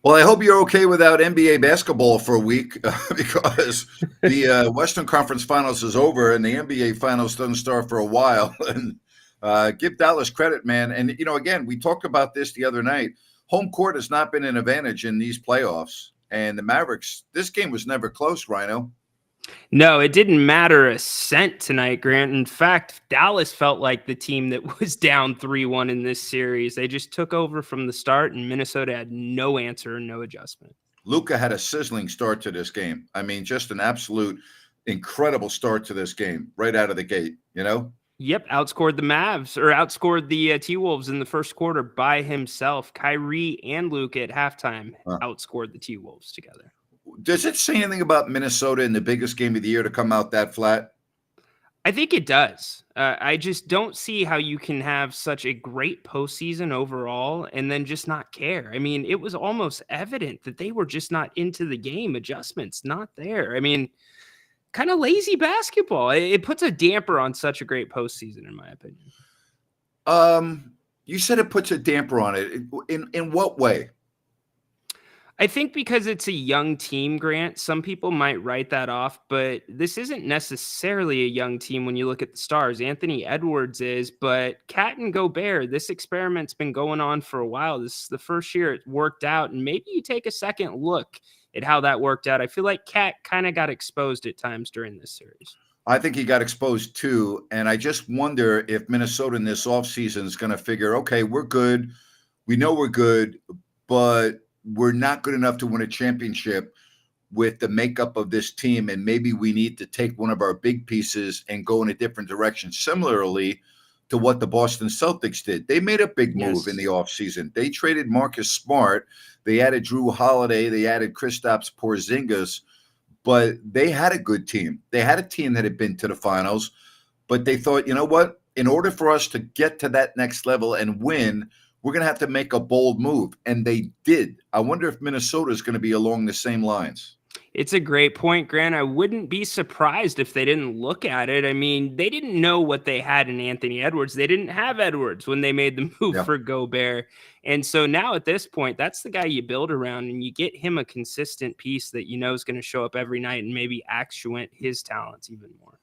Well, I hope you're okay without NBA basketball for a week because the Western Conference Finals is over and the NBA Finals doesn't start for a while. And give Dallas credit, man. And, again, we talked about this the other night. Home court has not been an advantage in these playoffs. And the Mavericks, this game was never close, Ryno. No, it didn't matter a cent tonight, Grant. In fact, Dallas felt like the team that was down 3-1 in this series. They just took over from the start, and Minnesota had no answer and no adjustment. Luka had a sizzling start to this game. I mean, just an absolute incredible start to this game right out of the gate. Yep, outscored the Mavs, or outscored the T-Wolves in the first quarter by himself. Kyrie and Luka at halftime outscored the T-Wolves together. Does it say anything about Minnesota in the biggest game of the year to come out that flat? I think it does. I just don't see how you can have such a great postseason overall and then just not care. I mean, it was almost evident that they were just not into the game. Adjustments not there. I mean, kind of lazy basketball. It puts a damper on such a great postseason, in my opinion. You said it puts a damper on it. In what way? I think because it's a young team, Grant, some people might write that off, but this isn't necessarily a young team when you look at the stars. Anthony Edwards is, but Cat and Gobert, this experiment's been going on for a while. This is the first year it worked out, and maybe you take a second look at how that worked out. I feel like Cat kind of got exposed at times during this series. I think he got exposed too, and I just wonder if Minnesota in this offseason is going to figure, okay, we're good. We know we're good, but we're not good enough to win a championship with the makeup of this team, and maybe we need to take one of our big pieces and go in a different direction, similarly to what the Boston Celtics did. They made a big move in the offseason. They traded Marcus Smart. They added Drew Holiday. They added Kristaps Porzingis, but they had a good team. They had a team that had been to the finals, but they thought, you know what? In order for us to get to that next level and win, we're going to have to make a bold move. And they did. I wonder if Minnesota is going to be along the same lines. It's a great point, Grant. I wouldn't be surprised if they didn't look at it. I mean, they didn't know what they had in Anthony Edwards. They didn't have Edwards when they made the move for Gobert. And so now at this point, that's the guy you build around, and you get him a consistent piece that you know is going to show up every night and maybe actuate his talents even more.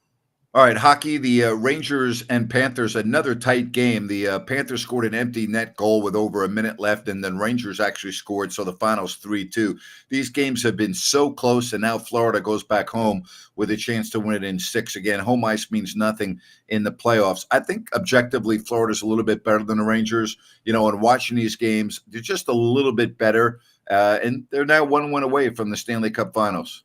All right, hockey, the Rangers and Panthers, another tight game. The Panthers scored an empty net goal with over a minute left, and then Rangers actually scored, so the final's 3-2. These games have been so close, and now Florida goes back home with a chance to win it in 6 again. Home ice means nothing in the playoffs. I think objectively Florida's a little bit better than the Rangers. And watching these games, they're just a little bit better, and they're now 1 win away from the Stanley Cup Finals.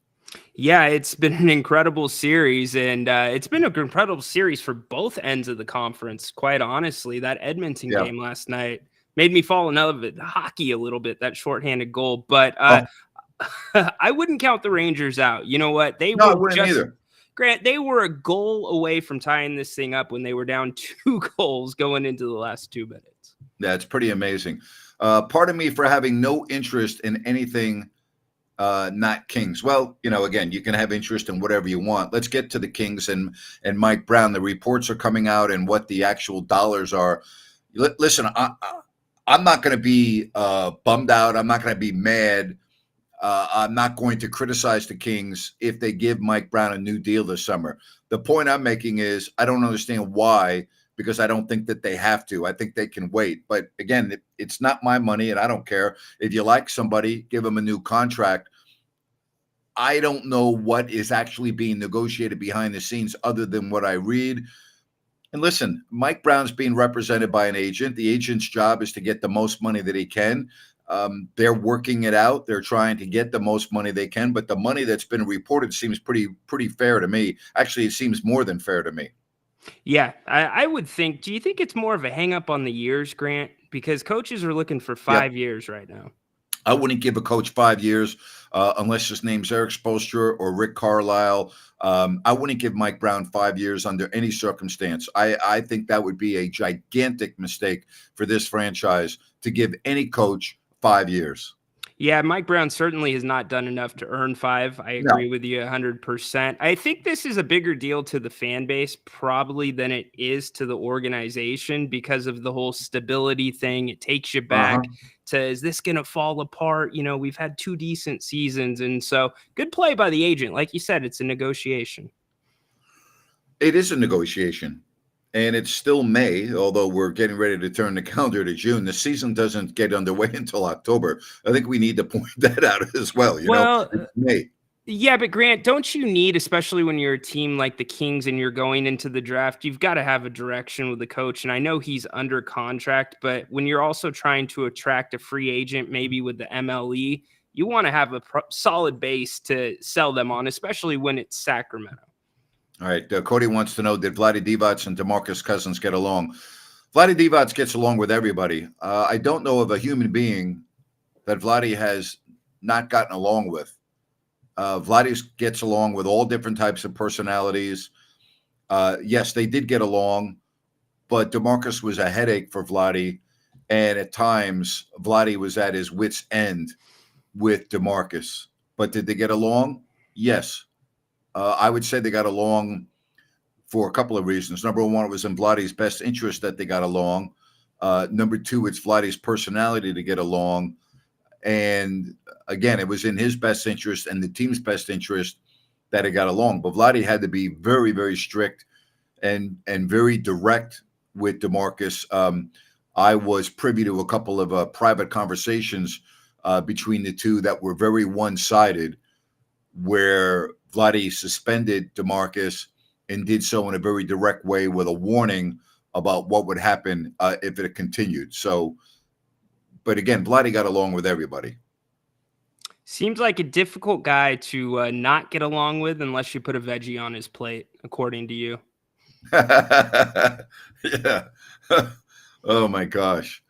Yeah, it's been an incredible series, and it's been an incredible series for both ends of the conference, quite honestly. That Edmonton game last night made me fall in love with hockey a little bit, that shorthanded goal. But I wouldn't count the Rangers out. You know what? I wouldn't either. Grant, they were a goal away from tying this thing up when they were down 2 goals going into the last 2 minutes. That's pretty amazing. Pardon me for having no interest in anything not Kings. Well, again, you can have interest in whatever you want. Let's get to the Kings and Mike Brown. The reports are coming out and what the actual dollars are. Listen, I'm not going to be bummed out. I'm not going to be mad. I'm not going to criticize the Kings if they give Mike Brown a new deal this summer. The point I'm making is I don't understand why, because I don't think that they have to. I think they can wait. But again, it's not my money, and I don't care. If you like somebody, give them a new contract. I don't know what is actually being negotiated behind the scenes other than what I read. And listen, Mike Brown's being represented by an agent. The agent's job is to get the most money that he can. They're working it out. They're trying to get the most money they can. But the money that's been reported seems pretty fair to me. Actually, it seems more than fair to me. Yeah, I would think. Do you think it's more of a hang up on the years, Grant? Because coaches are looking for 5 years right now. I wouldn't give a coach 5 years unless his name's Eric Spoelstra or Rick Carlisle. I wouldn't give Mike Brown 5 years under any circumstance. I think that would be a gigantic mistake for this franchise to give any coach 5 years. Yeah, Mike Brown certainly has not done enough to earn 5. I No. agree with you 100%. I think this is a bigger deal to the fan base probably than it is to the organization because of the whole stability thing. It takes you back Uh-huh. to, is this going to fall apart? We've had 2 decent seasons. And so good play by the agent. Like you said, it's a negotiation. It is a negotiation. And it's still May, although we're getting ready to turn the calendar to June. The season doesn't get underway until October. I think we need to point that out as well. Well, It's May. yeah, but Grant, don't you need, especially when you're a team like the Kings and you're going into the draft, you've got to have a direction with the coach. And I know he's under contract, but when you're also trying to attract a free agent, maybe with the MLE, you want to have a solid base to sell them on, especially when it's Sacramento. All right. Cody wants to know, did Vlade Divac and DeMarcus Cousins get along? Vlade Divac gets along with everybody. I don't know of a human being that Vlade has not gotten along with. Vlade gets along with all different types of personalities. Yes, they did get along, but DeMarcus was a headache for Vlade. And at times, Vlade was at his wit's end with DeMarcus. But did they get along? Yes. I would say they got along for a couple of reasons. Number one, it was in Vlade's best interest that they got along. Number two, it's Vlade's personality to get along. And again, it was in his best interest and the team's best interest that it got along. But Vlade had to be very, very strict and very direct with DeMarcus. I was privy to a couple of private conversations between the two that were very one-sided, where Vlade suspended DeMarcus and did so in a very direct way with a warning about what would happen if it continued. So, but again, Vlade got along with everybody. Seems like a difficult guy to not get along with unless you put a veggie on his plate, according to you. Yeah. Oh my gosh.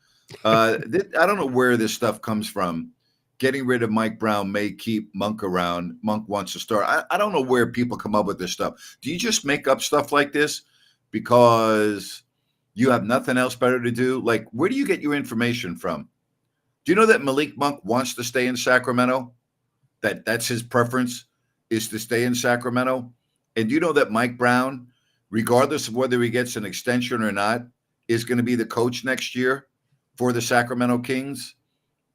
I don't know where this stuff comes from. Getting rid of Mike Brown may keep Monk around. Monk wants to start. I don't know where people come up with this stuff. Do you just make up stuff like this because you have nothing else better to do? Like, where do you get your information from? Do you know that Malik Monk wants to stay in Sacramento? That's his preference, is to stay in Sacramento? And do you know that Mike Brown, regardless of whether he gets an extension or not, is going to be the coach next year for the Sacramento Kings?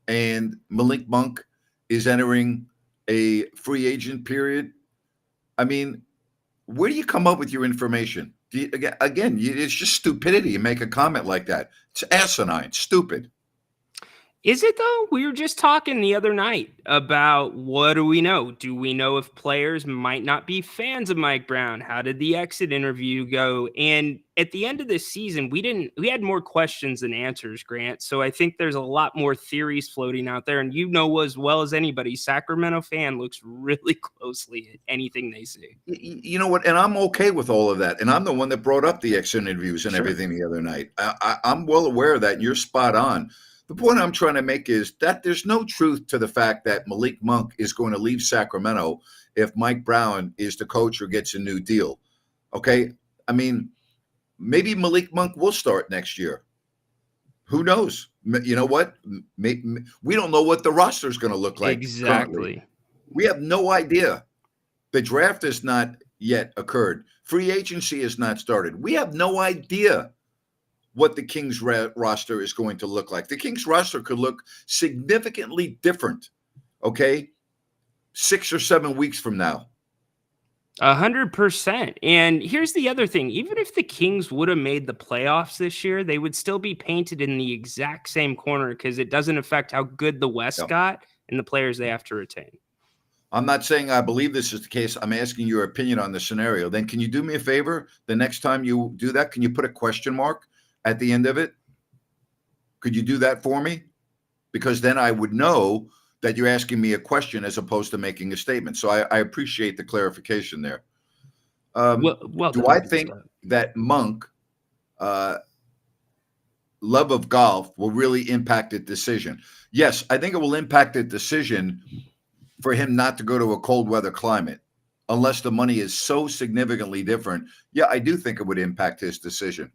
And Malik Monk is entering a free agent period. I mean, where do you come up with your information? It's just stupidity. You make a comment like that. It's asinine, stupid. Is it though? We were just talking the other night about what do we know? Do we know if players might not be fans of Mike Brown? How did the exit interview go? And at the end of this season, we had more questions than answers, Grant. So I think there's a lot more theories floating out there. And as well as anybody, Sacramento fan looks really closely at anything they see. You know what? And I'm okay with all of that. And I'm the one that brought up the exit interviews and everything the other night. I'm well aware of that. And you're spot on. The point I'm trying to make is that there's no truth to the fact that Malik Monk is going to leave Sacramento if Mike Brown is the coach or gets a new deal. Okay? I mean, maybe Malik Monk will start next year. Who knows? You know what? We don't know what the roster is going to look like. Exactly. Currently. We have no idea. The draft has not yet occurred. Free agency has not started. We have no idea what the Kings roster is going to look like. The Kings roster could look significantly different, okay, 6 or 7 weeks from now. 100%. And here's the other thing. Even if the Kings would have made the playoffs this year, they would still be painted in the exact same corner because it doesn't affect how good the West got and the players they have to retain. I'm not saying I believe this is the case. I'm asking your opinion on the scenario. Then can you do me a favor? The next time you do that, can you put a question mark at the end of it? Could you do that for me? Because then I would know that you're asking me a question as opposed to making a statement. So I appreciate the clarification there. Do I think that Monk, love of golf, will really impact the decision? Yes, I think it will impact the decision for him not to go to a cold weather climate unless the money is so significantly different. Yeah, I do think it would impact his decision.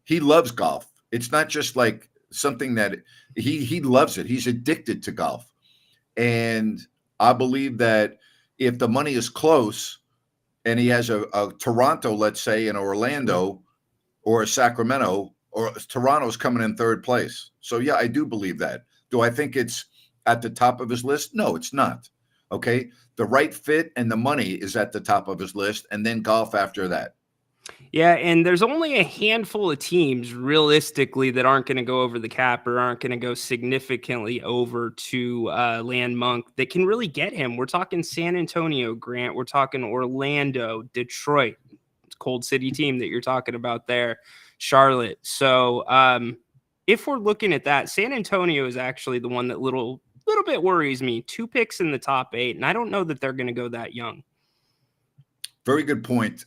He loves golf. It's not just like something that he loves it. He's addicted to golf. And I believe that if the money is close and he has a Toronto, let's say, in Orlando or a Sacramento, or Toronto's coming in third place. So, yeah, I do believe that. Do I think it's at the top of his list? No, it's not. Okay. The right fit and the money is at the top of his list, and then golf after that. Yeah, and there's only a handful of teams realistically that aren't going to go over the cap or aren't going to go significantly over to land Monk that can really get him. We're talking San Antonio, Grant. We're talking Orlando, Detroit. It's a cold city team that you're talking about there, Charlotte. So if we're looking at that, San Antonio is actually the one that little bit worries me. 2 picks in the top 8, and I don't know that they're going to go that young. Very good point.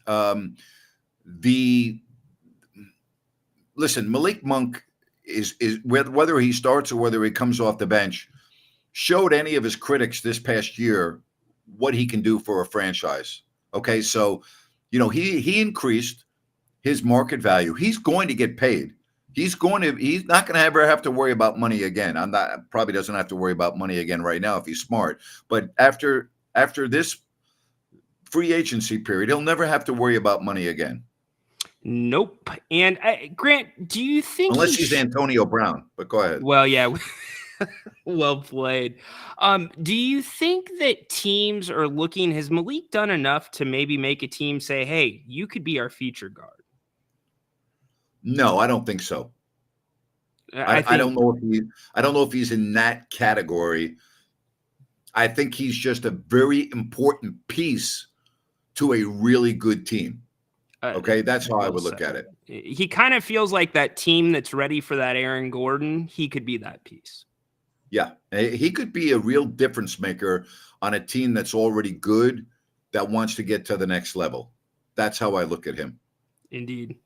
Listen, Malik Monk is whether he starts or whether he comes off the bench, showed any of his critics this past year what he can do for a franchise. Okay, so he increased his market value. He's going to get paid. He's not going to ever have to worry about money again. Probably doesn't have to worry about money again right now if he's smart. But after this free agency period, he'll never have to worry about money again. Nope. And Grant, do you think unless he's Antonio Brown? But go ahead. Well, yeah. Well played. Do you think that teams are looking? Has Malik done enough to maybe make a team say, "Hey, you could be our feature guard"? No, I don't think so. I don't know if he's in that category. I think he's just a very important piece to a really good team. Okay, that's how I would look at it. He kind of feels like that team that's ready for that Aaron Gordon. He could be that piece. Yeah, he could be a real difference maker on a team that's already good that wants to get to the next level. That's how I look at him. Indeed.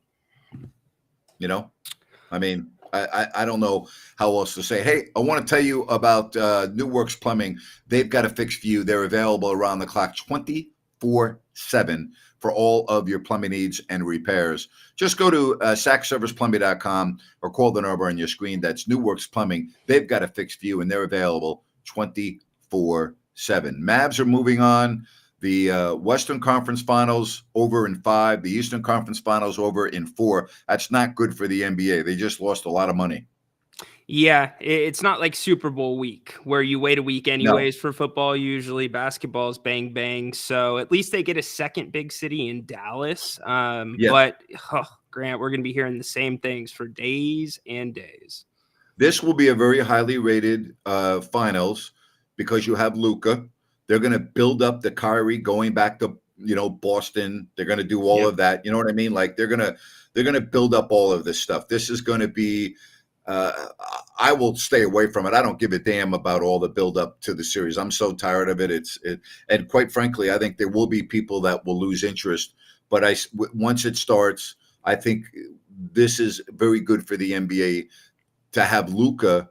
I mean, I don't know how else to say. Hey, I want to tell you about New Works Plumbing. They've got a fix for you. They're available around the clock 24/7 for all of your plumbing needs and repairs. Just go to sackserviceplumbing.com or call the number on your screen. That's New Works Plumbing. They've got a fix for you, and they're available 24/7. Mavs are moving on. The Western Conference Finals over in 5. The Eastern Conference Finals over in 4. That's not good for the NBA. They just lost a lot of money. Yeah, it's not like Super Bowl week where you wait a week anyways for football. Usually basketball's bang, bang. So at least they get a second big city in Dallas. But Grant, we're going to be hearing the same things for days and days. This will be a very highly rated finals because you have Luka. They're going to build up the Kyrie going back to, Boston. They're going to do all of that. You know what I mean? Like they're going to build up all of this stuff. This is going to be, I will stay away from it. I don't give a damn about all the build up to the series. I'm so tired of it. And quite frankly, I think there will be people that will lose interest, but once it starts, I think this is very good for the NBA to have Luka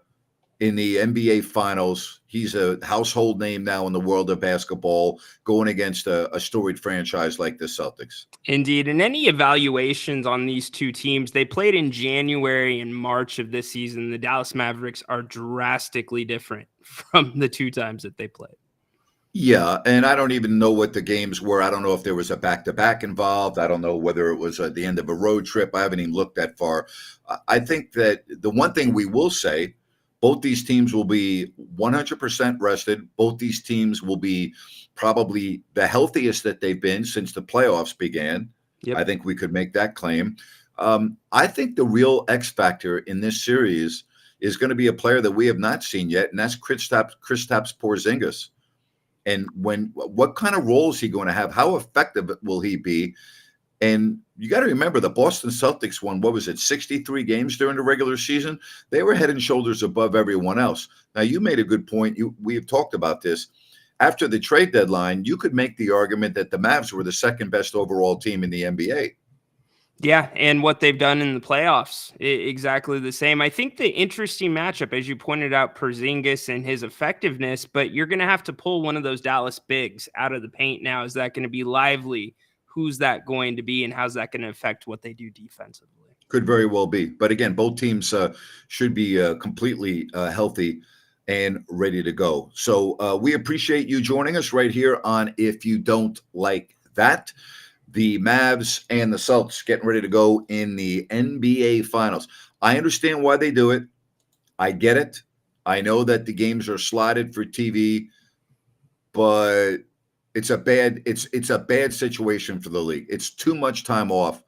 in the NBA Finals. He's a household name now in the world of basketball, going against a storied franchise like the Celtics. Indeed. And any evaluations on these two teams, they played in January and March of this season. The Dallas Mavericks are drastically different from the 2 times that they played. Yeah, and I don't even know what the games were. I don't know if there was a back-to-back involved. I don't know whether it was at the end of a road trip. I haven't even looked that far. I think that the one thing we will say, both these teams will be 100% rested. Both these teams will be probably the healthiest that they've been since the playoffs began. Yep. I think we could make that claim. I think the real X factor in this series is going to be a player that we have not seen yet, and that's Kristaps Porzingis. And what kind of role is he going to have? How effective will he be? And you got to remember the Boston Celtics won, 63 games during the regular season? They were head and shoulders above everyone else. Now, you made a good point. We have talked about this. After the trade deadline, you could make the argument that the Mavs were the second best overall team in the NBA. Yeah, and what they've done in the playoffs, exactly the same. I think the interesting matchup, as you pointed out, Porzingis and his effectiveness, but you're going to have to pull one of those Dallas bigs out of the paint now. Is that going to be Lively? Who's that going to be, and how's that going to affect what they do defensively? Could very well be. But again, both teams should be completely healthy and ready to go. So we appreciate you joining us right here on If You Don't Like That. The Mavs and the Celtics getting ready to go in the NBA Finals. I understand why they do it. I get it. I know that the games are slotted for TV, but it's a bad situation for the league. It's too much time off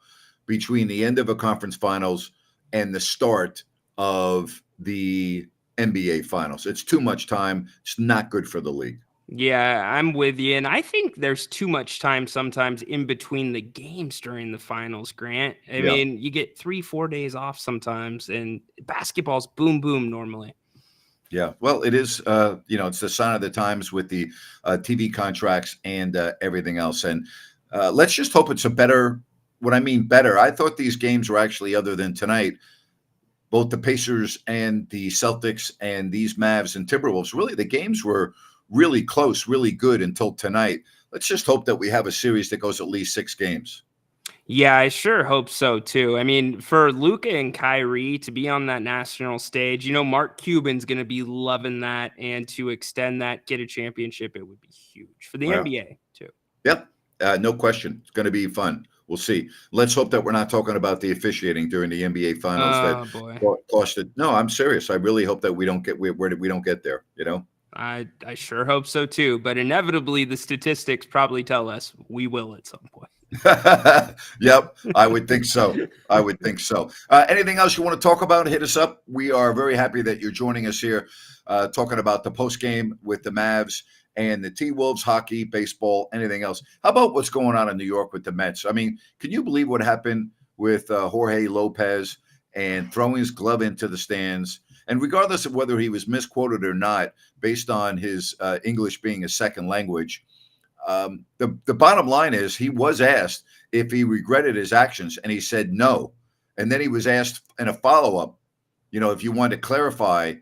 between the end of a conference finals and the start of the NBA Finals. It's too much time. It's not good for the league. Yeah, I'm with you. And I think there's too much time sometimes in between the games during the finals, Grant. I Yeah. mean, you get 3-4 days off sometimes, and basketball's boom, boom normally. Yeah. Well, it is, it's the sign of the times with the TV contracts and everything else. And let's just hope it's a better, what I mean better. I thought these games were actually, other than tonight, both the Pacers and the Celtics and these Mavs and Timberwolves, really the games were really close, really good until tonight. Let's just hope that we have a series that goes at least 6 games. Yeah, I sure hope so too. I mean, for Luka and Kyrie to be on that national stage, Mark Cuban's going to be loving that, and to extend that, get a championship, it would be huge for the NBA too. Yep, no question. It's going to be fun. We'll see. Let's hope that we're not talking about the officiating during the NBA Finals. Cost it. No, I'm serious. I really hope that we don't get there. I sure hope so too. But inevitably, the statistics probably tell us we will at some point. Yep, I would think so. Anything else you want to talk about? Hit us up. We are very happy that you're joining us here, talking about the post game with the Mavs and the T-Wolves, hockey, baseball, anything else. How about what's going on in New York with the Mets? I mean, can you believe what happened with Jorge Lopez and throwing his glove into the stands? And regardless of whether he was misquoted or not, based on his English being a second language, the bottom line is he was asked if he regretted his actions, and he said no. And then he was asked in a follow-up, if you want to clarify,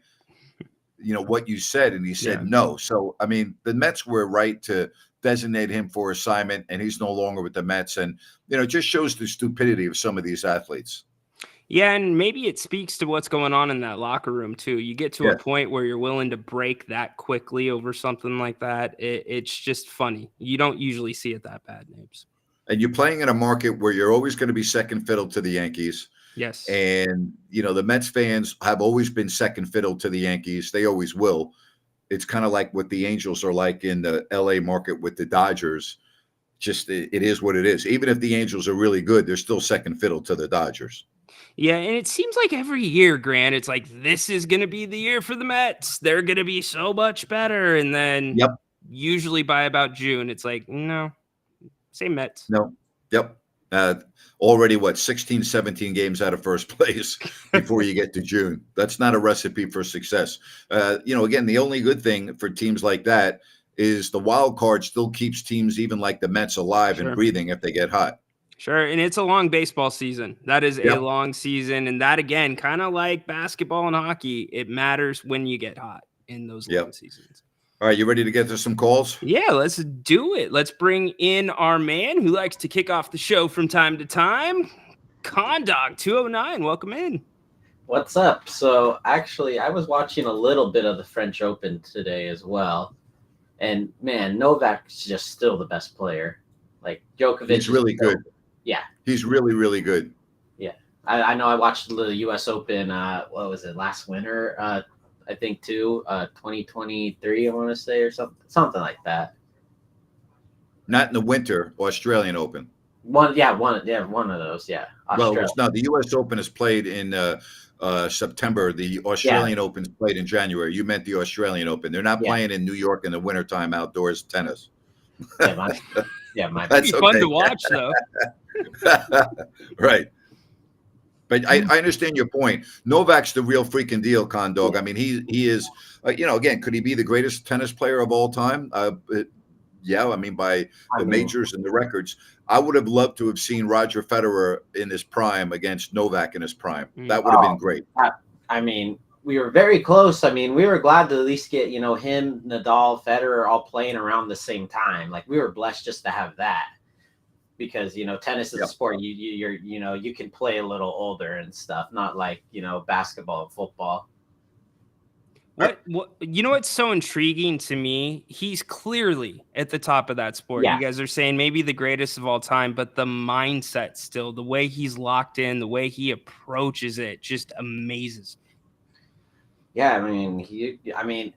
what you said, and he said no. So, I mean, the Mets were right to designate him for assignment, and he's no longer with the Mets. And, it just shows the stupidity of some of these athletes. Yeah, and maybe it speaks to what's going on in that locker room too. You get to a point where you're willing to break that quickly over something like that. It's just funny. You don't usually see it that bad, Nibs. And you're playing in a market where you're always going to be second fiddle to the Yankees. Yes. And, the Mets fans have always been second fiddle to the Yankees. They always will. It's kind of like what the Angels are like in the LA market with the Dodgers. Just it is what it is. Even if the Angels are really good, they're still second fiddle to the Dodgers. Yeah, and it seems like every year, Grant, it's like, this is going to be the year for the Mets. They're going to be so much better. And then usually by about June, it's like, no, same Mets. No. Yep. Already, 16, 17 games out of first place before you get to June. That's not a recipe for success. Again, the only good thing for teams like that is the wild card still keeps teams even like the Mets alive and breathing if they get hot. Sure, and it's a long baseball season. That is a long season, and that, again, kind of like basketball and hockey, it matters when you get hot in those long seasons. All right, you ready to get to some calls? Yeah, let's do it. Let's bring in our man who likes to kick off the show from time to time, Condog 209. Welcome in. What's up? So, actually, I was watching a little bit of the French Open today as well, and, man, Novak's just still the best player. Like, Djokovic is really good. Yeah. He's really, really good. Yeah. I know I watched the U.S. Open, what was it, last winter, I think, too, 2023, I want to say, or something like that. Not in the winter, Australian Open. One of those, yeah. Well, no, the U.S. Open is played in September. The Australian Open is played in January. You meant the Australian Open. They're not playing in New York in the wintertime outdoors tennis. That's fun to watch, though. Right. But I understand your point. Novak's the real freaking deal, Condog. I mean, he is, again, could he be the greatest tennis player of all time? I mean, by the majors and the records. I would have loved to have seen Roger Federer in his prime against Novak in his prime. That would have been great. I mean, we were very close. I mean, we were glad to at least get, him, Nadal, Federer all playing around the same time. Like, we were blessed just to have that. because tennis is a Yep. sport you can play a little older and stuff, not like basketball and football. What what's so intriguing to me? He's clearly at the top of that sport. Yeah. You guys are saying maybe the greatest of all time, but the mindset still, the way he's locked in, the way he approaches it just amazes me. Yeah, I mean,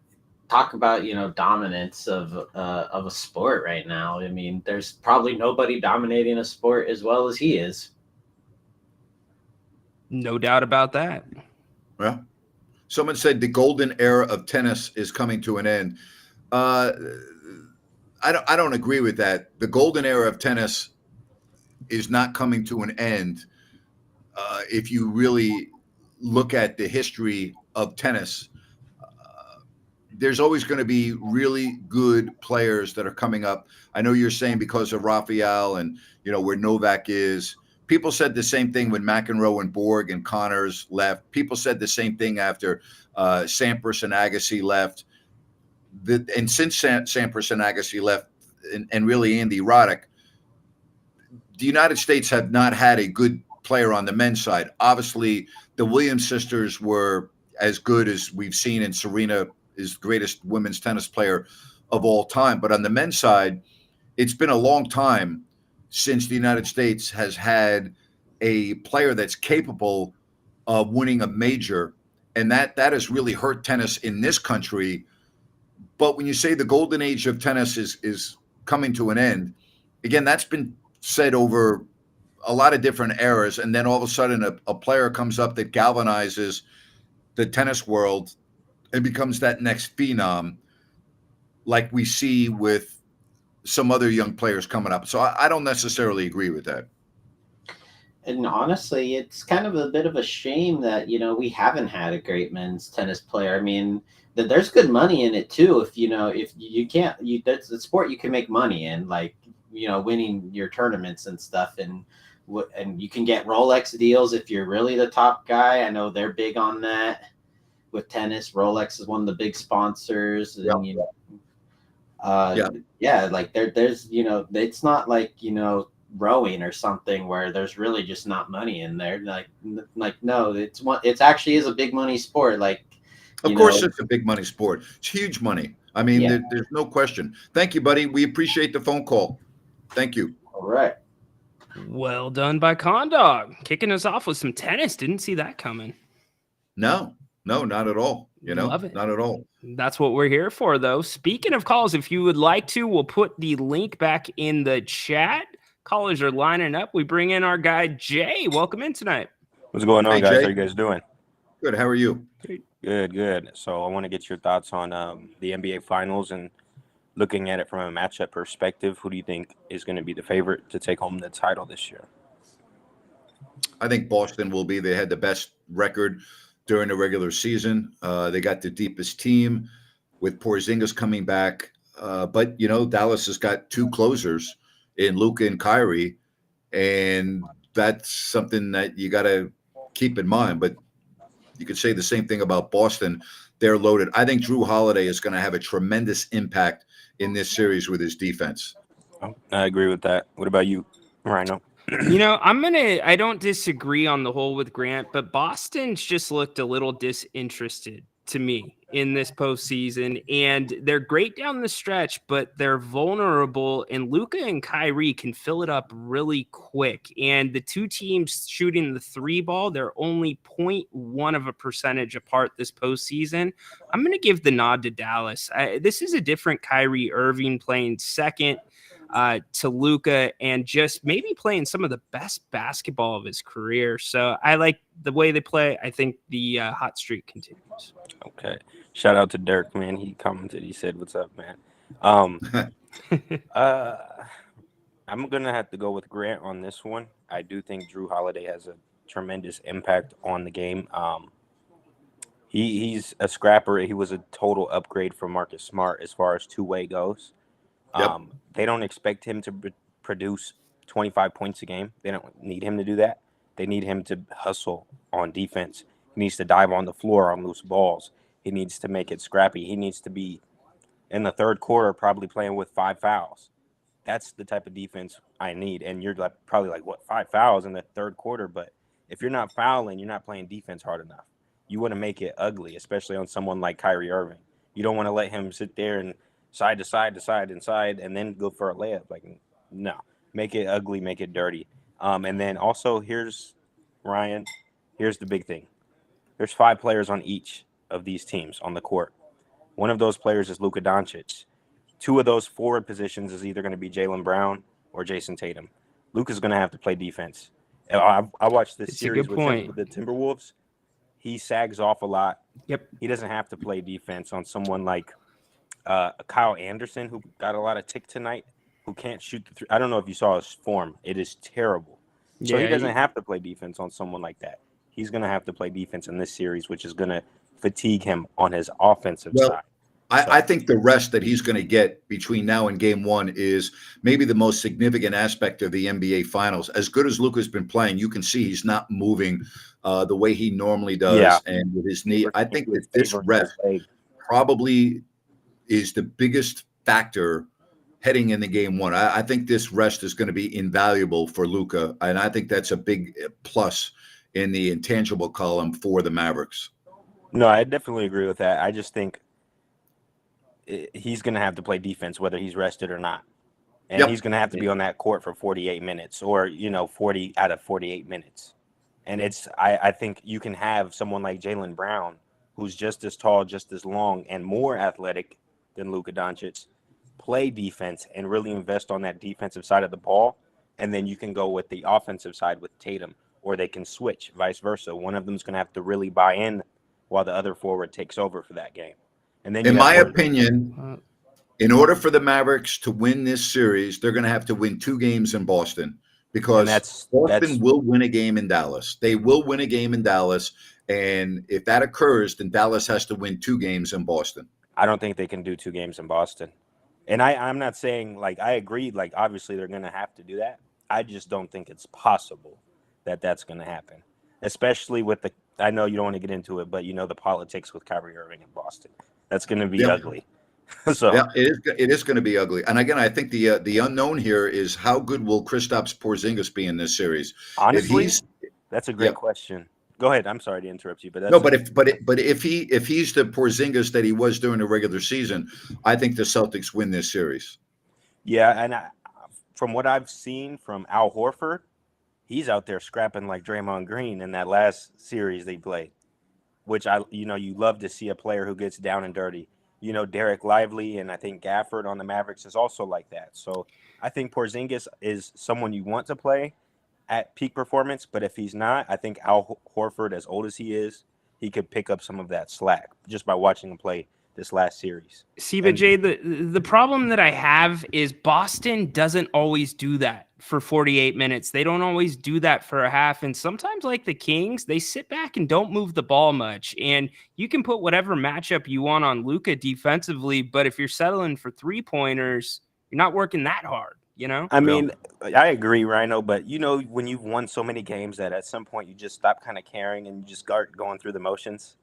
talk about dominance of a sport right now. I mean, there's probably nobody dominating a sport as well as he is. No doubt about that. Yeah. Someone said the golden era of tennis is coming to an end. I don't agree with that. The golden era of tennis is not coming to an end. If you really look at the history of tennis, there's always going to be really good players that are coming up. I know you're saying because of Rafael and where Novak is. People said the same thing when McEnroe and Borg and Connors left. People said the same thing after Sampras and Agassi left. And since Sampras and Agassi left, and really Andy Roddick, the United States have not had a good player on the men's side. Obviously, the Williams sisters were as good as we've seen, and Serena is the greatest women's tennis player of all time. But on the men's side, it's been a long time since the United States has had a player that's capable of winning a major, and that has really hurt tennis in this country. But when you say the golden age of tennis is coming to an end, again, that's been said over a lot of different eras, and then all of a sudden a player comes up that galvanizes the tennis world and becomes that next phenom, like we see with some other young players coming up. So I don't necessarily agree with that. And honestly, it's kind of a bit of a shame that we haven't had a great men's tennis player. I mean, there's good money in it too. If you can't, that's the sport you can make money in, like winning your tournaments and stuff, and you can get Rolex deals if you're really the top guy. I know they're big on that with tennis. Rolex is one of the big sponsors, and like there's it's not like rowing or something where there's really just not money in there. Like no, it's actually is a big money sport. Like of course it's a big money sport. It's huge money. I mean, there's no question. Thank you, buddy. We appreciate the phone call. Thank you. All right. Well done by Condog, kicking us off with some tennis. Didn't see that coming. No, not at all. Love it. Not at all. That's what we're here for, though. Speaking of calls, if you would like to, we'll put the link back in the chat. Callers are lining up. We bring in our guy, Jay. Welcome in tonight. What's going on, Hey, guys? Jay. How you guys doing? Good. How are you? Good. So I want to get your thoughts on the NBA Finals and looking at it from a matchup perspective. Who do you think is going to be the favorite to take home the title this year? I think Boston will be. They had the best record during the regular season. They got the deepest team with Porzingis coming back. But, Dallas has got two closers in Luka and Kyrie, and that's something that you got to keep in mind. But you could say the same thing about Boston. They're loaded. I think Drew Holiday is going to have a tremendous impact in this series with his defense. I agree with that. What about you, Ryno? I don't disagree on the whole with Grant, but Boston's just looked a little disinterested to me in this postseason, and they're great down the stretch, but they're vulnerable, and Luka and Kyrie can fill it up really quick. And the two teams shooting the three ball, they're only 0.1% apart this postseason. I'm going to give the nod to Dallas. This is a different Kyrie Irving playing second to Luka and just maybe playing some of the best basketball of his career. So I like the way they play. I think the hot streak continues. Okay. Shout out to Dirk, man. He commented. He said, "What's up, man?" I'm going to have to go with Grant on this one. I do think Drew Holiday has a tremendous impact on the game. He's a scrapper. He was a total upgrade from Marcus Smart as far as two-way goes. Yep. They don't expect him to produce 25 points a game. They don't need him to do that. They need him to hustle on defense. He needs to dive on the floor on loose balls. He needs to make it scrappy. He needs to be in the third quarter probably playing with 5 fouls. that's the type of defense I need. And you're like probably like, what, 5 fouls in the third quarter? But if you're not fouling, you're not playing defense hard enough. You want to make it ugly, especially on someone like Kyrie Irving. You don't want to let him sit there and side to side, inside, and then go for a layup. Like, no, make it ugly, make it dirty. And then also here's the big thing. There's 5 players on each of these teams on the court. One of those players is Luka Doncic. 2 of those forward positions is either going to be Jaylen Brown or Jason Tatum. Luka's going to have to play defense. I watched this series with the Timberwolves. He sags off a lot. Yep. He doesn't have to play defense on someone like Kyle Anderson, who got a lot of tick tonight, who can't shoot the three. I don't know if you saw his form. It is terrible. So he doesn't have to play defense on someone like that. He's going to have to play defense in this series, which is going to fatigue him on his offensive side. I think the rest that he's going to get between now and game 1 is maybe the most significant aspect of the NBA Finals. As good as Luka's been playing, you can see he's not moving the way he normally does. Yeah. And with his knee, I think that this rest probably is the biggest factor heading into game 1. I think this rest is going to be invaluable for Luka, and I think that's a big plus in the intangible column for the Mavericks. No, I definitely agree with that. I just think he's going to have to play defense whether he's rested or not. And he's going to have to be on that court for 48 minutes or, 40 out of 48 minutes. And I think you can have someone like Jaylen Brown, who's just as tall, just as long, and more athletic than Luka Doncic, play defense and really invest on that defensive side of the ball. And then you can go with the offensive side with Tatum, or they can switch, vice versa. One of them's going to have to really buy in while the other forward takes over for that game. And then, in my opinion, in order for the Mavericks to win this series, they're going to have to win 2 games in Boston, because Boston will win a game in Dallas. They will win a game in Dallas. And if that occurs, then Dallas has to win 2 games in Boston. I don't think they can do 2 games in Boston. And I'm not saying, I agree, obviously they're going to have to do that. I just don't think it's possible that that's going to happen, especially with I know you don't want to get into it, but the politics with Kyrie Irving in Boston. That's going to be ugly. So it is going to be ugly. And again, I think the unknown here is how good will Kristaps Porzingis be in this series? Honestly, that's a great question. Go ahead. I'm sorry to interrupt you, but if he's the Porzingis that he was during the regular season, I think the Celtics win this series. Yeah, and from what I've seen from Al Horford, he's out there scrapping like Draymond Green in that last series they played, which you love to see a player who gets down and dirty. Derek Lively and I think Gafford on the Mavericks is also like that. So I think Porzingis is someone you want to play at peak performance, but if he's not, I think Al Horford, as old as he is, he could pick up some of that slack just by watching him play this last series. See, but Jay, the problem that I have is Boston doesn't always do that for 48 minutes. They don't always do that for a half. And sometimes, like the Kings, they sit back and don't move the ball much. And you can put whatever matchup you want on Luka defensively, but if you're settling for 3-pointers, you're not working that hard, I mean, I agree, Ryno, but when you've won so many games that at some point you just stop kind of caring and you just start going through the motions.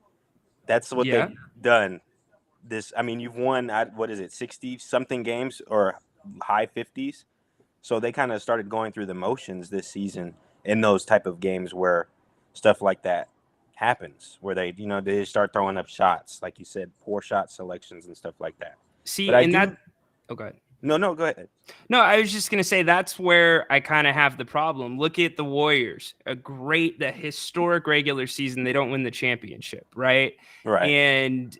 That's what they've done. You've won, 60-something games or high 50s. So they kind of started going through the motions this season in those type of games where stuff like that happens, where they start throwing up shots, like you said, poor shot selections and stuff like that. See, go ahead. No, go ahead. No, I was just going to say that's where I kind of have the problem. Look at the Warriors, the historic regular season. They don't win the championship, right? Right. And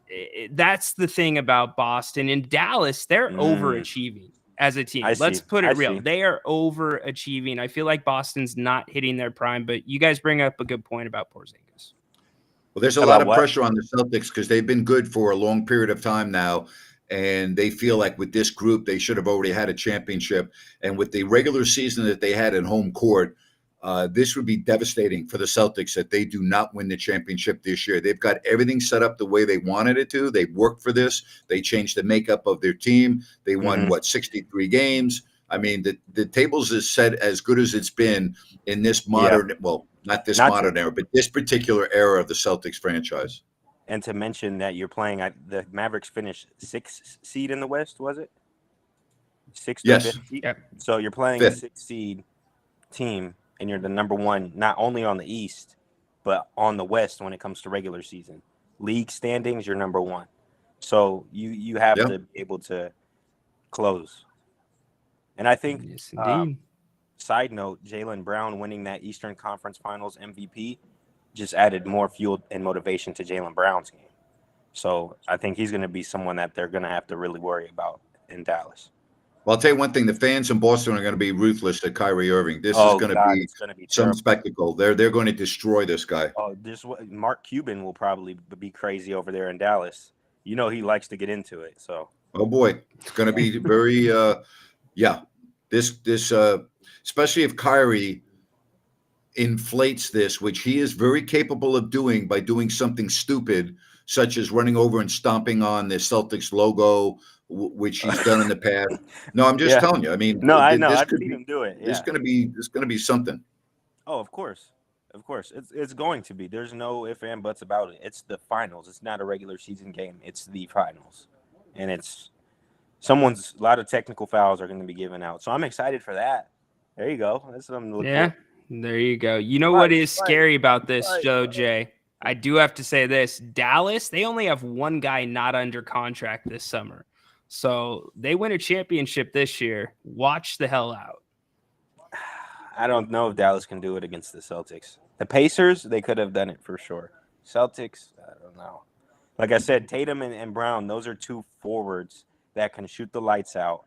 that's the thing about Boston. In Dallas, they're overachieving as a team. Let's put it real. They are overachieving. I feel like Boston's not hitting their prime, but you guys bring up a good point about Porzingis. Well, there's a lot of pressure on the Celtics because they've been good for a long period of time now. And they feel like with this group, they should have already had a championship. And with the regular season that they had in home court, this would be devastating for the Celtics that they do not win the championship this year. They've got everything set up the way they wanted it to. They worked for this. They changed the makeup of their team. They won, 63 games. I mean, the tables is set as good as it's been in this modern, not this modern era, but this particular era of the Celtics franchise. And to mention that you're playing, the Mavericks finished 6th seed in the West, was it? 6th or Yes. 5th seed. Yep. So you're playing Fifth. a 6th seed team, and you're the number one, not only on the East, but on the West when it comes to regular season. League standings, you're number one. So you have Yep. to be able to close. And I think, Yes, indeed. side note, Jaylen Brown winning that Eastern Conference Finals MVP just added more fuel and motivation to Jaylen Brown's game. So I think he's going to be someone that they're going to have to really worry about in Dallas. Well, I'll tell you one thing: the fans in Boston are going to be ruthless at Kyrie Irving. This is Oh, going to God, be it's going to be some terrible. spectacle. They're going to destroy this guy. Oh, Mark Cuban will probably be crazy over there in Dallas. You know he likes to get into it. So Oh boy, it's going to be very. Yeah, this especially if Kyrie inflates this, which he is very capable of doing by doing something stupid, such as running over and stomping on the Celtics logo, which he's done in the past. No, I'm just Yeah. telling you. I mean, no, I know. this I've could seen be. him do it. This Yeah. going to be something. Oh, of course. It's going to be. There's no ifs and buts about it. It's the finals. It's not a regular season game. It's the finals, and it's a lot of technical fouls are going to be given out. So I'm excited for that. There you go. That's something to look for. There you go. You know Right, what is right, scary about this, right. Joe Jay? I do have to say this. Dallas, they only have one guy not under contract this summer. So they win a championship this year. Watch the hell out. I don't know if Dallas can do it against the Celtics. The Pacers, they could have done it for sure. Celtics, I don't know. Like I said, Tatum and Brown, those are two forwards that can shoot the lights out.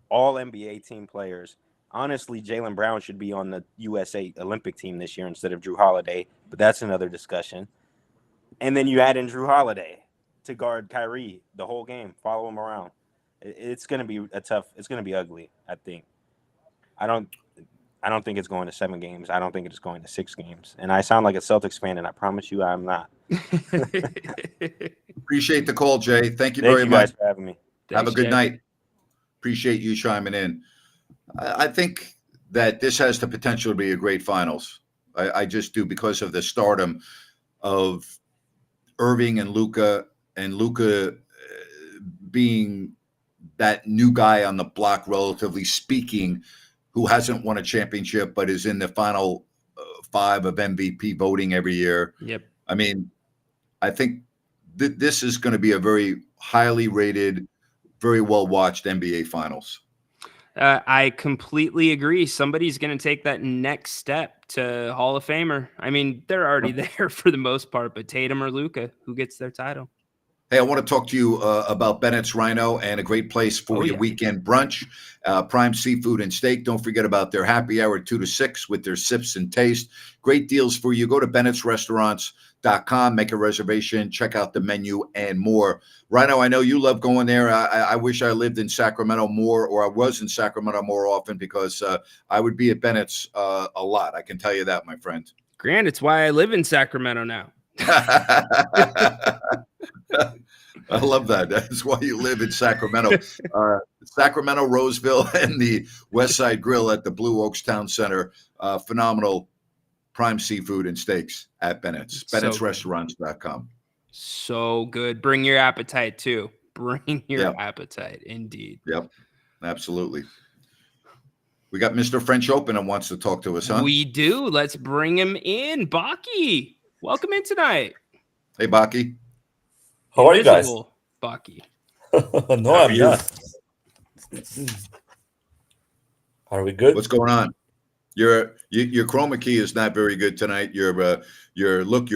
All NBA team players. Honestly, Jaylen Brown should be on the USA Olympic team this year instead of Drew Holiday, but that's another discussion. And then you add in Drew Holiday to guard Kyrie the whole game, follow him around. It's going to be it's going to be ugly, I think. I don't think it's going to 7 games. I don't think it's going to 6 games. And I sound like a Celtics fan, and I promise you I'm not. Appreciate the call, Jay. Thank you Thank very you much. guys for having me. Have a Thanks, good Jay. night. Appreciate you chiming in. I think that this has the potential to be a great finals. I just do, because of the stardom of Irving and Luka being that new guy on the block, relatively speaking, who hasn't won a championship but is in the final 5 of MVP voting every year. Yep. I mean, I think this is going to be a very highly rated, very well watched NBA finals. I completely agree. Somebody's going to take that next step to Hall of Famer. I mean, they're already there for the most part, but Tatum or Luka, who gets their title? Hey, I want to talk to you about Bennett's Ryno, and a great place for your weekend brunch. Prime seafood and steak. Don't forget about their happy hour 2 to 6 with their sips and taste. Great deals for you. Go to bennettsrestaurants.com, make a reservation, check out the menu and more. Ryno, I know you love going there. I wish I lived in Sacramento more, or I was in Sacramento more often, because I would be at Bennett's a lot. I can tell you that, my friend. Grant, it's why I live in Sacramento now. I love that. That's why you live in Sacramento. Sacramento, Roseville, and the West Side Grill at the Blue Oaks Town Center. Phenomenal prime seafood and steaks at Bennett's. Bennett'sRestaurants.com. So good. Bring your appetite too. Bring your appetite, indeed. Yep, absolutely. We got Mr. French Open and wants to talk to us, huh? We do. Let's bring him in. Baki, welcome in tonight. Hey, Baki. How are you guys? Baki. No, I'm not. Are we good? What's going on? Your chroma key is not very good tonight. You're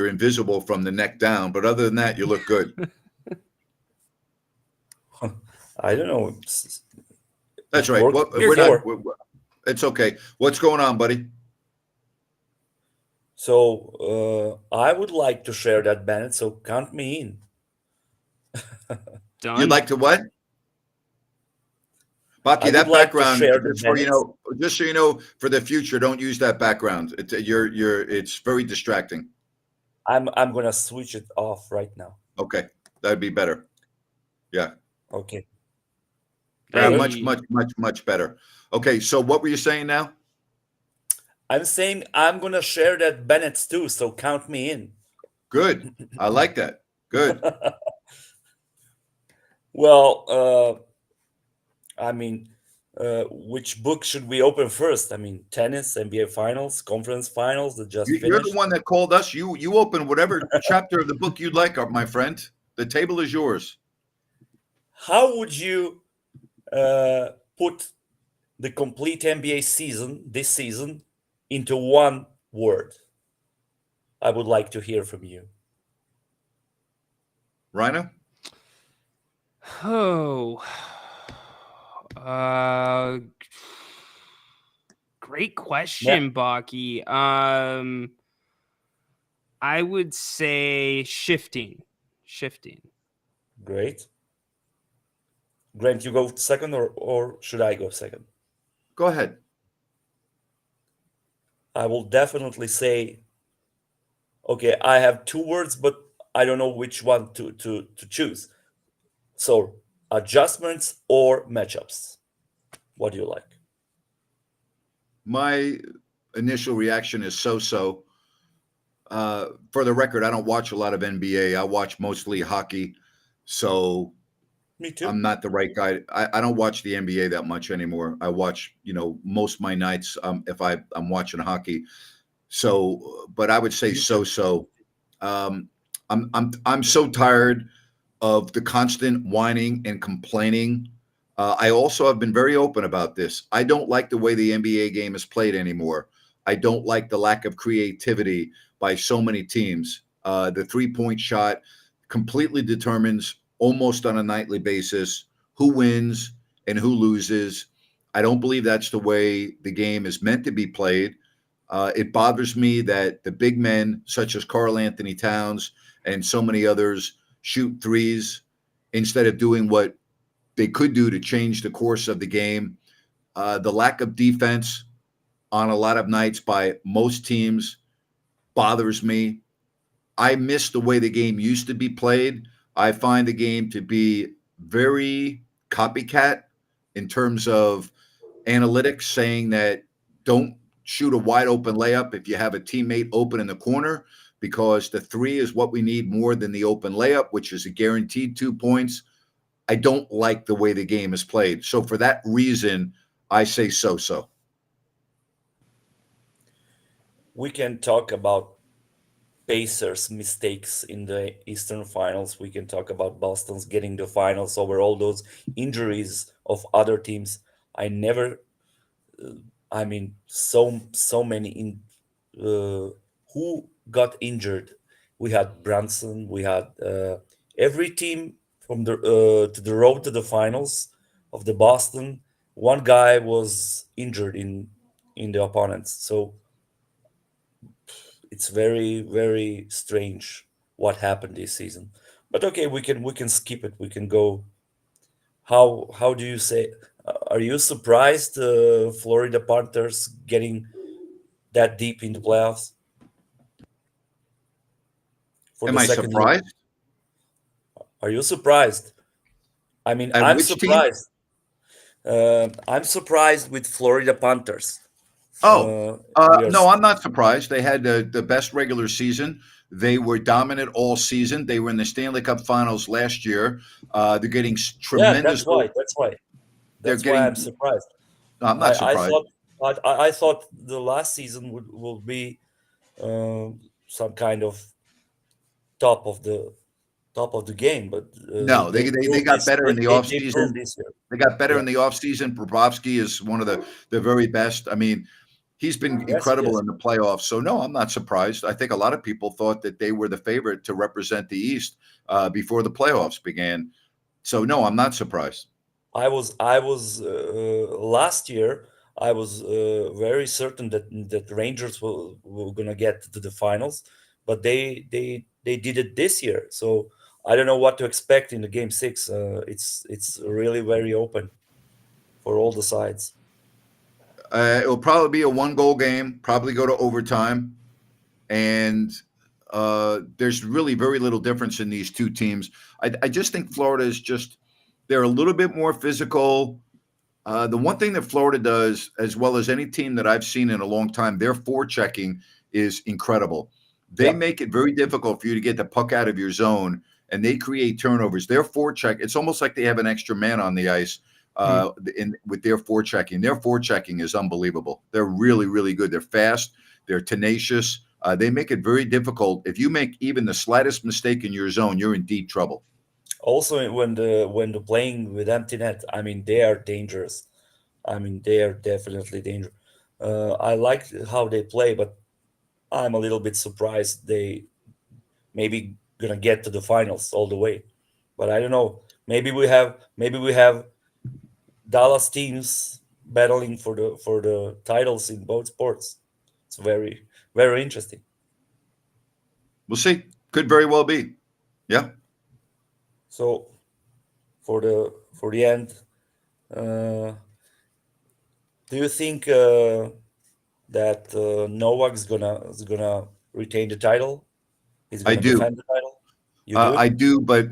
invisible from the neck down, but other than that, you look good. I don't know. That's right. It's okay. What's going on, buddy? So I would like to share that, Bennett. So count me in. Done. You'd like to what? Baki, that background, just so you know, for the future, don't use that background. It's very distracting. I'm gonna switch it off right now. Okay, that'd be better. Yeah. Okay. Much better. Okay, so what were you saying now? I'm saying I'm gonna share that Bennett's too. So count me in. Good. I like that. Good. Well, I mean, which book should we open first? I mean, tennis, NBA Finals, conference finals that just You're the finished. one that called us. You open whatever chapter of the book you'd like, my friend. The table is yours. How would you put the complete NBA season, this season, into one word? I would like to hear from you. Ryno? Oh, great question, Baki. I would say shifting. Great. Grant, you go second, or should I go second? Go ahead. I will definitely say, okay, I have two words, but I don't know which one to choose. So, adjustments or matchups? What do you like? My initial reaction is so-so. For the record, I don't watch a lot of NBA. I watch mostly hockey. So Me too. I'm not the right guy. I don't watch the NBA that much anymore. I watch, most of my nights if I'm watching hockey. So, but I would say so-so. I'm so tired of the constant whining and complaining. I also have been very open about this. I don't like the way the NBA game is played anymore. I don't like the lack of creativity by so many teams. The three-point shot completely determines almost on a nightly basis who wins and who loses. I don't believe that's the way the game is meant to be played. It bothers me that the big men, such as Karl Anthony Towns and so many others, shoot threes instead of doing what they could do to change the course of the game. The lack of defense on a lot of nights by most teams bothers me. I miss the way the game used to be played. I find the game to be very copycat in terms of analytics, saying that don't shoot a wide open layup if you have a teammate open in the corner, because the three is what we need more than the open layup, which is a guaranteed 2 points. I don't like the way the game is played. So for that reason, I say so-so. We can talk about Pacers' mistakes in the Eastern Finals. We can talk about Boston's getting the finals over all those injuries of other teams. I never, I mean, so many who got injured. We had Brunson. We had every team from the to the road to the finals of the Boston. One guy was injured in the opponents. So it's very very strange what happened this season. But okay, we can skip it. We can go. How do you say? Are you surprised Florida Panthers getting that deep in the playoffs for Am the I second year? surprised? Are you surprised? I mean, At I'm which team? surprised. I'm surprised with Florida Panthers. Oh, We are no, I'm not surprised. They had the best regular season. They were dominant all season. They were in the Stanley Cup Finals last year. They're getting yeah. tremendous. That's why. That's why. They're That's why I'm getting. surprised. I'm not I surprised. thought I thought the last season will be some kind of top of the top of the game, but No, they proved got better in the they proved offseason. this year. They got better Yeah. in the offseason. Bobrovsky is one of the very best. I mean, he's been Yes, incredible yes. in the playoffs. So no, I'm not surprised. I think a lot of people thought that they were the favorite to represent the East before the playoffs began. So no, I'm not surprised. I was last year. I was very certain that the Rangers were gonna get to the finals, but they did it this year. So I don't know what to expect in the game six. It's really very open for all the sides. It'll probably be a one-goal game. Probably go to overtime, and there's really very little difference in these two teams. I just think Florida is they're a little bit more physical. The one thing that Florida does, as well as any team that I've seen in a long time, their forechecking is incredible. They Yeah. make it very difficult for you to get the puck out of your zone, and they create turnovers. Their forecheck, it's almost like they have an extra man on the ice with their forechecking. Their forechecking is unbelievable. They're really, really good. They're fast. They're tenacious. They make it very difficult. If you make even the slightest mistake in your zone, you're in deep trouble. Also, when the playing with empty net, I mean, they are dangerous. I mean, they are definitely dangerous. I like how they play, but I'm a little bit surprised they maybe gonna get to the finals all the way. But I don't know. Maybe we have Dallas teams battling for the titles in both sports. It's very very interesting. We'll see. Could very well be. Yeah. So for the end, uh, do you think that Novak's gonna retain the title? He's I gonna do. defend the title. You do I it? do, but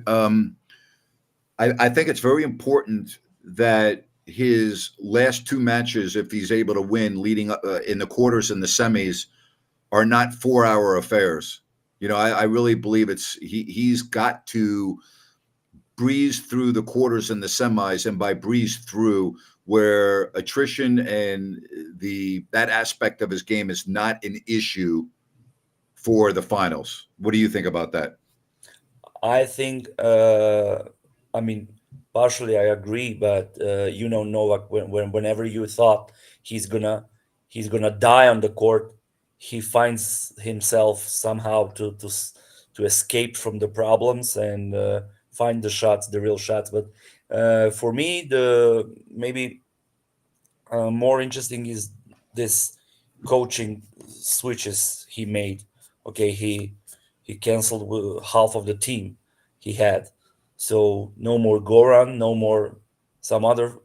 I think it's very important that his last two matches, if he's able to win, leading up in the quarters and the semis, are not 4-hour affairs. I really believe he's got to breeze through the quarters and the semis, and by breeze through, where attrition and that aspect of his game is not an issue for the finals. What do you think about that? I think, I mean, partially I agree, but Novak, whenever you thought he's gonna he's gonna die on the court, he finds himself somehow to escape from the problems and find the shots, the real shots. But for me, the maybe more interesting is this coaching switches he made. Okay, he canceled half of the team he had, so no more Goran, no more some other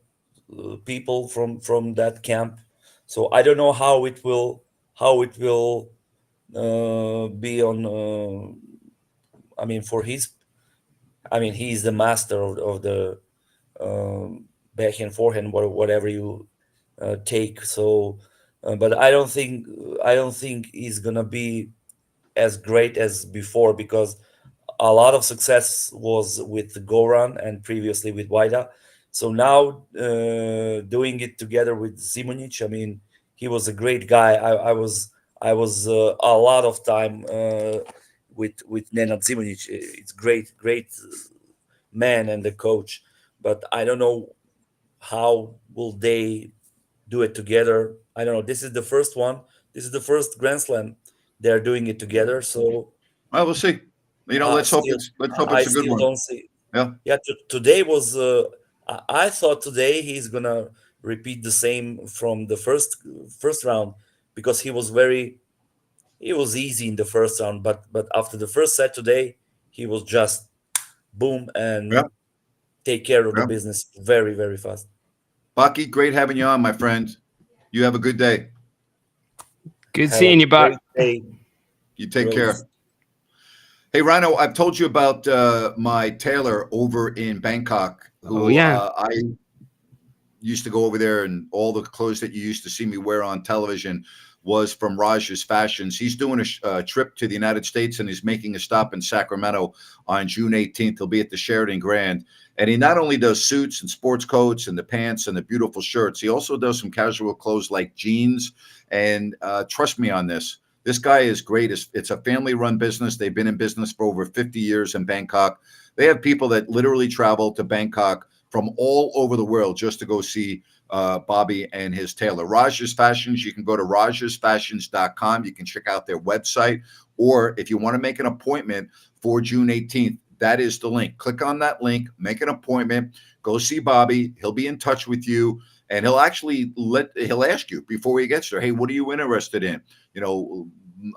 people from that camp. So I don't know how it will be on. I mean, for his, I mean, he's the master of the backhand, forehand, whatever you take. So, but I don't think he's gonna be as great as before because a lot of success was with Goran and previously with Vaida. So now doing it together with Simonic, I mean, he was a great guy. I was a lot of time with Nenad Simonic. It's great man and the coach, but I don't know how will they do it together. I don't know. This is the first one. This is the first Grand Slam they're doing it together. So Well, we'll see. I Let's hope still it's I a good still one. don't see. Yeah. Yeah, today was. I thought today he's gonna repeat the same from the first round because he was easy in the first round, but after the first set today he was just boom Yeah. and take care of the Yeah. business very very fast. Baki, great having you on, my friend. You have a good day. Good Have a seeing you, Buck. great day, You take brothers. care. Hey, Ryno, I've told you about my tailor over in Bangkok, who Oh, yeah. I used to go over there, and all the clothes that you used to see me wear on television was from Raj's Fashions. He's doing a trip to the United States, and he's making a stop in Sacramento on June 18th. He'll be at the Sheraton Grand. And he not only does suits and sports coats and the pants and the beautiful shirts, he also does some casual clothes like jeans. And trust me on this. This guy is great. It's a family-run business. They've been in business for over 50 years in Bangkok. They have people that literally travel to Bangkok from all over the world just to go see Bobby and his tailor. Raj's Fashions, you can go to rajasfashions.com. You can check out their website. Or if you want to make an appointment for June 18th, that is the link. Click on that link, make an appointment, go see Bobby. He'll be in touch with you. And he'll actually he'll ask you before he gets there, hey, what are you interested in?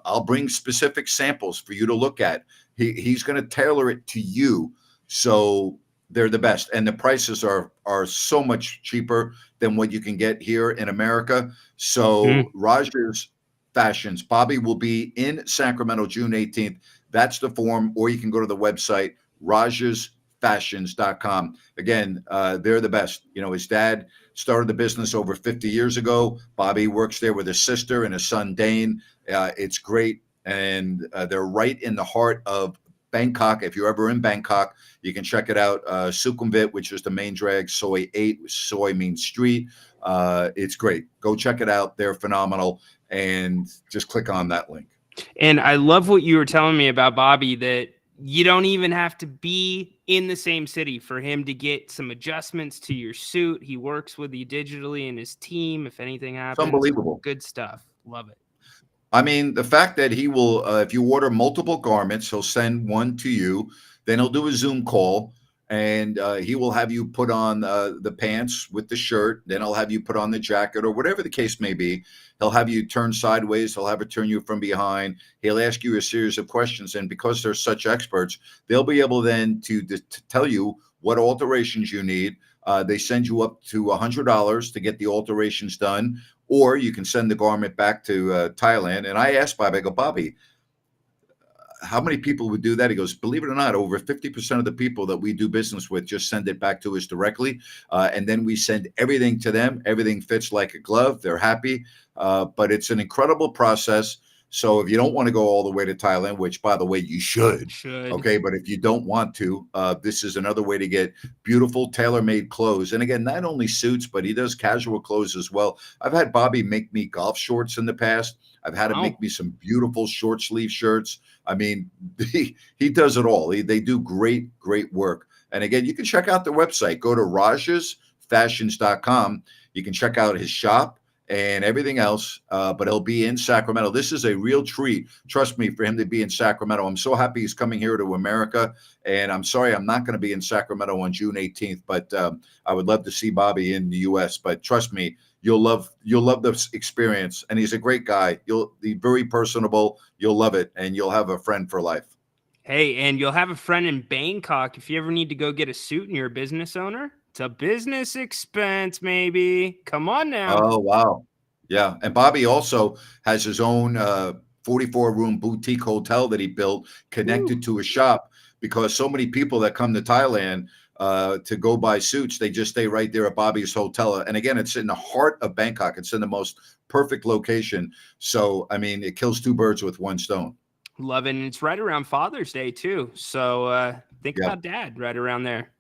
I'll bring specific samples for you to look at. He's going to tailor it to you. So they're the best. And the prices are so much cheaper than what you can get here in America. So Rogers Fashions, Bobby will be in Sacramento June 18th. That's the form, or you can go to the website, rajasfashions.com. Again, they're the best. His dad started the business over 50 years ago. Bobby works there with his sister and his son, Dane. It's great. And they're right in the heart of Bangkok. If you're ever in Bangkok, you can check it out. Sukhumvit, which is the main drag, Soy 8, soy means street. It's great. Go check it out. They're phenomenal. And just click on that link. And I love what you were telling me about Bobby, that you don't even have to be in the same city for him to get some adjustments to your suit. He works with you digitally and his team. If anything happens, It's unbelievable. Good stuff. Love it. I mean, the fact that he will, if you order multiple garments, he'll send one to you. Then he'll do a Zoom call, and he will have you put on the pants with the shirt. Then he'll have you put on the jacket or whatever the case may be. He'll have you turn sideways. He'll have it turn you from behind. He'll ask you a series of questions. And because they're such experts, they'll be able then to tell you what alterations you need. They send you up to $100 to get the alterations done, or you can send the garment back to Thailand. And I asked Bobby, I go, Bobby, how many people would do that? He goes, believe it or not, over 50% of the people that we do business with just send it back to us directly. And then we send everything to them. Everything fits like a glove. They're happy. But it's an incredible process. So if you don't want to go all the way to Thailand, which, by the way, you should. Okay. But if you don't want to, this is another way to get beautiful tailor-made clothes. And again, not only suits, but he does casual clothes as well. I've had Bobby make me golf shorts in the past. I've had him make me some beautiful short sleeve shirts. I mean, he does it all. They do great work. And again, you can check out their website. Go to rajasfashions.com. You can check out his shop and everything else, but he'll be in Sacramento. This is a real treat, trust me, for him to be in Sacramento. I'm so happy he's coming here to America, and I'm sorry I'm not going to be in Sacramento on June 18th, but I would love to see Bobby in the U.S., but trust me, you'll love this experience, and he's a great guy. You'll be very personable. You'll love it, and you'll have a friend for life. Hey, and you'll have a friend in Bangkok if you ever need to go get a suit and you're a business owner. It's a business expense, maybe. Come on now. Oh, wow. Yeah. And Bobby also has his own 44-room boutique hotel that he built connected to a shop, because so many people that come to Thailand to go buy suits, they just stay right there at Bobby's hotel. And again, it's in the heart of Bangkok. It's in the most perfect location. So, I mean, it kills two birds with one stone. Love it. And it's right around Father's Day, too. So think about Dad right around there.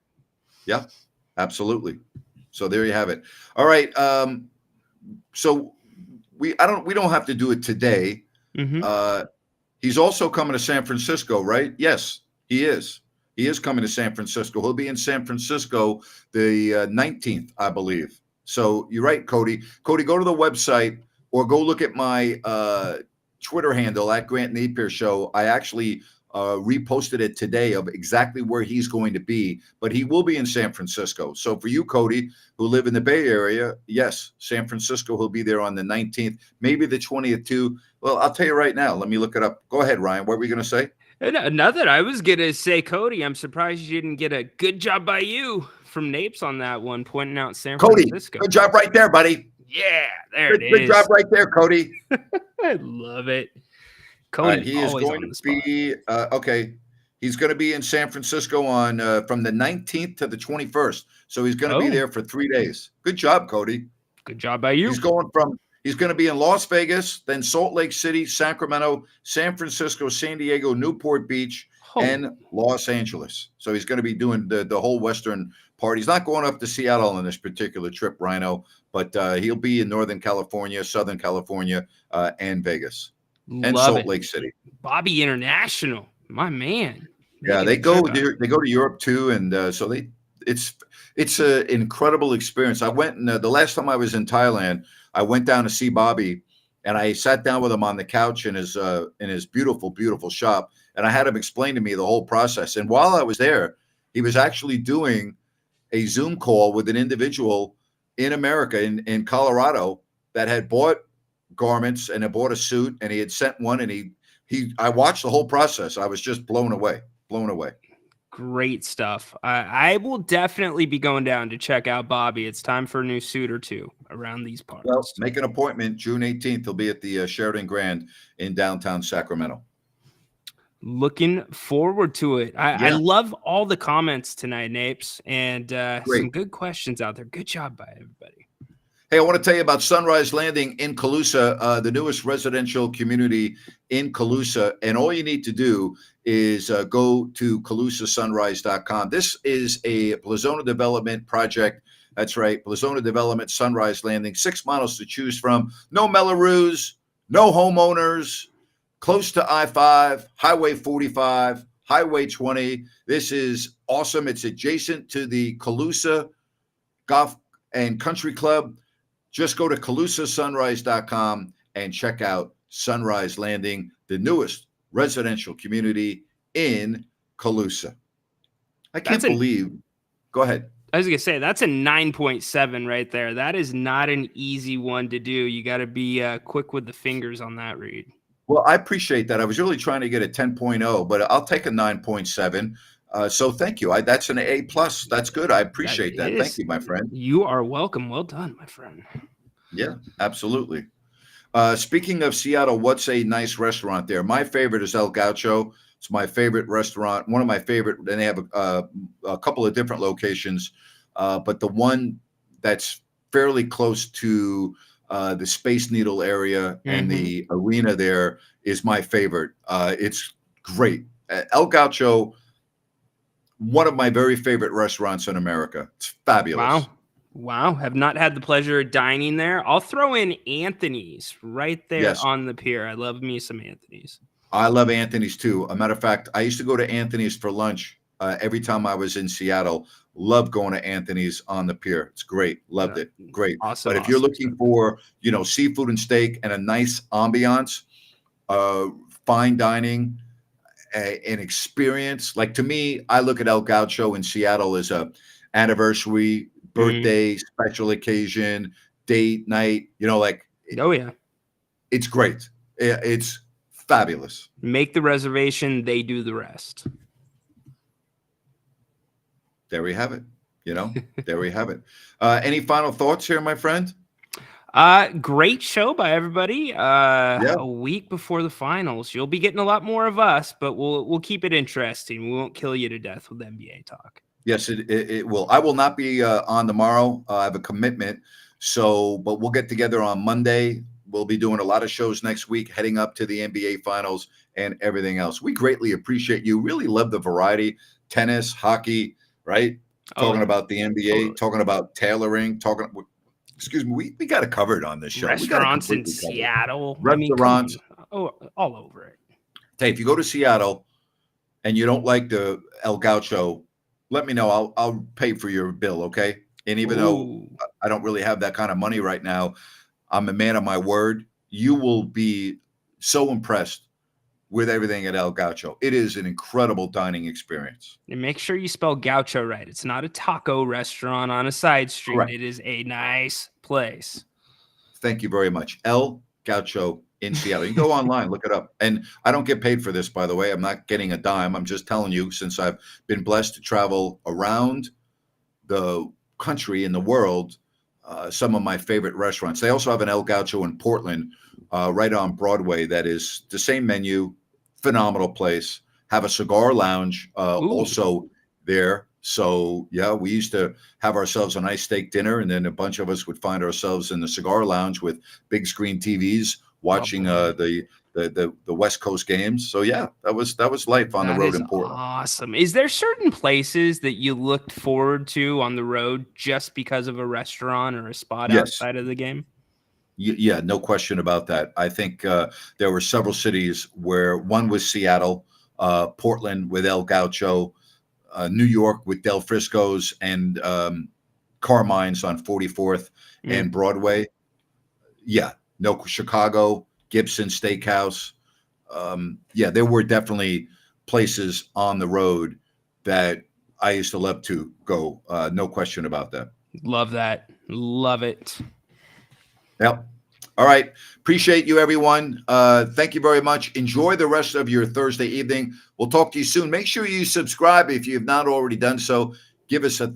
Yeah. Absolutely. So there you have it. All right. So we don't have to do it today. Mm-hmm. He's also coming to San Francisco, right? Yes, he is. He is coming to San Francisco. He'll be in San Francisco the 19th, I believe. So you're right, Cody. Cody, go to the website or go look at my Twitter handle at Grant Napier Show. I actually reposted it today of exactly where he's going to be, but he will be in San Francisco. So for you, Cody, who live in the Bay Area, yes, San Francisco, he'll be there on the 19th, maybe the 20th too. Well, I'll tell you right now. Let me look it up. Go ahead, Ryan. What were you going to say? Nothing. I was going to say, Cody, I'm surprised you didn't get a good job by you from Napes on that one, pointing out San Francisco. Good job right there, buddy. Yeah, there it is. Good job right there, Cody. I love it. Cody, he is going to be okay. He's going to be in San Francisco on from the 19th to the 21st. So he's going to be there for 3 days. Good job, Cody. Good job by you. He's going to be in Las Vegas, then Salt Lake City, Sacramento, San Francisco, San Diego, Newport Beach, and Los Angeles. So he's going to be doing the whole Western part. He's not going up to Seattle on this particular trip, Ryno, but he'll be in Northern California, Southern California, and Vegas. And Salt Lake City. Bobby International, my man. Yeah, they go to Europe too, and so it's an incredible experience. I went and the last time I was in Thailand, I went down to see Bobby, and I sat down with him on the couch in his beautiful shop, and I had him explain to me the whole process. And while I was there, he was actually doing a Zoom call with an individual in America, in Colorado, that had bought garments and had bought a suit, and he had sent one, and I watched the whole process. I was just blown away. Great stuff. I will definitely be going down to check out Bobby. It's time for a new suit or two around these parts. Well, make an appointment. June 18th, he'll be at the Sheraton Grand in downtown Sacramento. Looking forward to it. I love all the comments tonight, Napes, and some good questions out there. Good job by everybody. Hey, I want to tell you about Sunrise Landing in Calusa, the newest residential community in Calusa. And all you need to do is go to CalusaSunrise.com. This is a Blazona development project. That's right, Blazona Development, Sunrise Landing, 6 models to choose from. No Mellorews, no homeowners, close to I-5, Highway 45, Highway 20. This is awesome. It's adjacent to the Calusa Golf and Country Club. Just go to CalusaSunrise.com and check out Sunrise Landing, the newest residential community in Calusa. I can't believe. Go ahead. I was going to say, that's a 9.7 right there. That is not an easy one to do. You got to be quick with the fingers on that read. Well, I appreciate that. I was really trying to get a 10.0, but I'll take a 9.7. So thank you. That's an A+. That's good. I appreciate that. Thank you, my friend. You are welcome. Well done, my friend. Yeah, absolutely. Speaking of Seattle, what's a nice restaurant there? My favorite is El Gaucho. It's my favorite restaurant, one of my favorite. And they have a couple of different locations, but the one that's fairly close to the Space Needle area and the arena there is my favorite. It's great. El Gaucho, one of my very favorite restaurants in America. It's fabulous. Wow. Have not had the pleasure of dining there. I'll throw in Anthony's right there on the pier. I love me some Anthony's. I love Anthony's too. A matter of fact, I used to go to Anthony's for lunch every time I was in Seattle. Love going to Anthony's on the pier. It's great. Loved it. Great. Awesome. But if you're looking for, seafood and steak and a nice ambiance, fine dining, an experience, like to me, I look at El Gaucho in Seattle as a anniversary, birthday, special occasion, date night, it's great. It's fabulous. Make the reservation. They do the rest. There we have it. There we have it. Any final thoughts here, my friend? Great show by everybody. A week before the finals. You'll be getting a lot more of us, but we'll keep it interesting. We won't kill you to death with NBA talk. Yes, it will. I will not be on tomorrow. I have a commitment. But we'll get together on Monday. We'll be doing a lot of shows next week, heading up to the NBA finals and everything else. We greatly appreciate you. Really love the variety. Tennis, hockey, right? Talking about the NBA, talking about tailoring, we got it covered on this show. Restaurants in Seattle. Restaurants. All over it. Hey, if you go to Seattle and you don't like the El Gaucho, let me know. I'll pay for your bill, okay? And even though I don't really have that kind of money right now, I'm a man of my word. You will be so impressed with everything at El Gaucho. It is an incredible dining experience. And make sure you spell Gaucho right. It's not a taco restaurant on a side street. Correct. It is a nice place. Thank you very much. El Gaucho in Seattle. You can go online, look it up. And I don't get paid for this, by the way. I'm not getting a dime. I'm just telling you, since I've been blessed to travel around the country and the world, some of my favorite restaurants. They also have an El Gaucho in Portland, right on Broadway. That is the same menu, phenomenal place. Have a cigar lounge also there. So yeah, we used to have ourselves a nice steak dinner, and then a bunch of us would find ourselves in the cigar lounge with big screen TVs watching the West Coast games. So yeah, that was life on the road in Portland. Awesome. Is there certain places that you looked forward to on the road just because of a restaurant or a spot outside of the game? Yeah, no question about that. I think there were several cities where one was Seattle, Portland with El Gaucho, New York with Del Frisco's and Carmine's on 44th and Broadway. Yeah, no, Chicago, Gibson Steakhouse. There were definitely places on the road that I used to love to go. No question about that. Love that. Love it. Yep. All right. Appreciate you, everyone. Thank you very much. Enjoy the rest of your Thursday evening. We'll talk to you soon. Make sure you subscribe if you have not already done so. Give us a thumbs